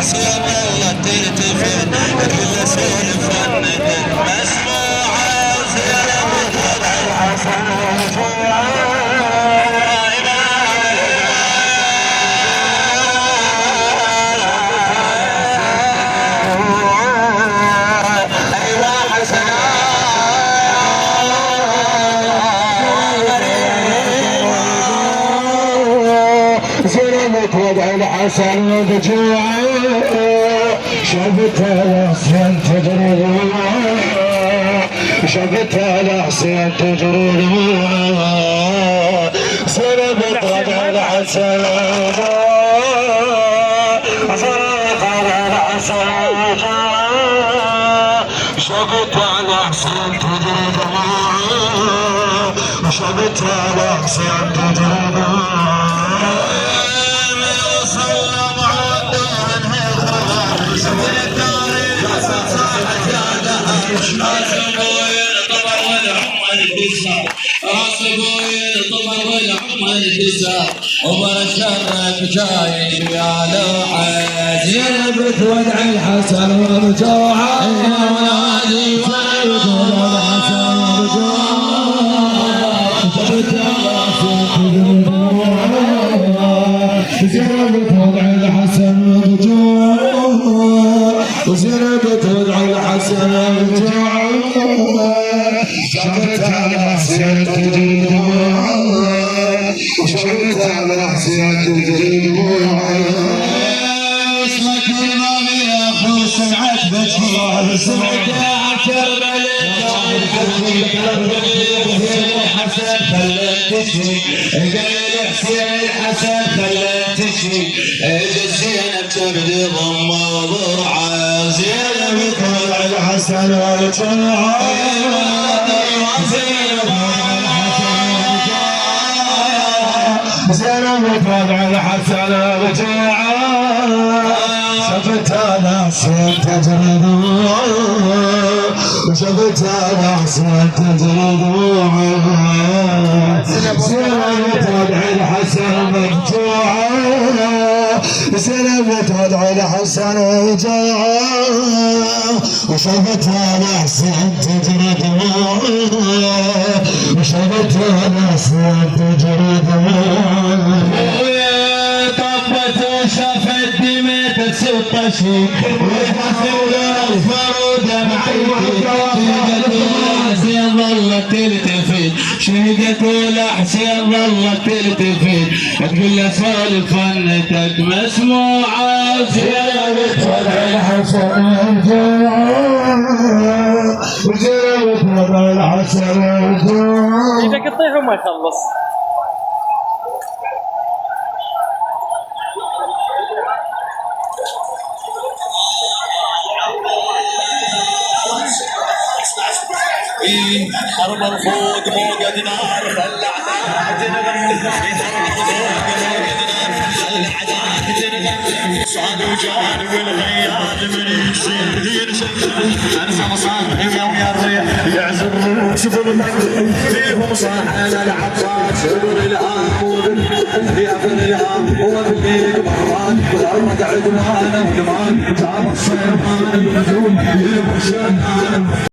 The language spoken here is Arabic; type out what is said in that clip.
حسين الله تلتفت كل سولف فنتك مسموعة زينب وضع الحسن زلمت وضع الحسن وبجوعه شفتها لحسين تجري شفتها لحسين تجري زلمت وضع الحسن شفتها لحسين تجري شفتها لحسين تجري راس ابوي الطمر والعمر الدسا وبشرك جاي يا لوحه زينب تودع الحسن وبجوعه زينب تودع الحسن وبجوعه وزينب تودع الحسن وبجوعه شفتها لحسين تجري دموعها شفتها لحسين تجري دموعها اسمك الامام يا اخو سمعت بشير سمعت يا كربلاء حسن خلت تشي قال حسين حسن خلت تشي زينب تبدي ضم ضرعه زينب تودع الحسن وبجوعه زينب تودع الحسن وبجوعه شفتها لحسين تجري دموعه وشفتها لحسين تجري دموعه زينب تودع الحسن وبجوعه زينب تودع الحسن وبجوعه وشفتها لحسين تجري دموعه وشفتها لحسين تجري دموعه ويا طبت وشافت دميت تسطشي وحسن الاصفر ودمعتي حسين ظلت تلتفت شهدت ولحسين ظلت تلتفت تقول له سولف فنتك مسموعه زينب تودع الحسن وبجوعه وزينب تودع الحسن وبجوعه اذا قطيح وما يخلص حرب الفوق موقد نار صاد وجان والغيان من يصير انسى مصابحي ويا الريح يعزر شوفوا فيهم صاح انا العباس شوفوا الان يا ابن الهام هو بالليل مهران والارض عدوان ودمان جاب الصيرمان النجوم يبشرنا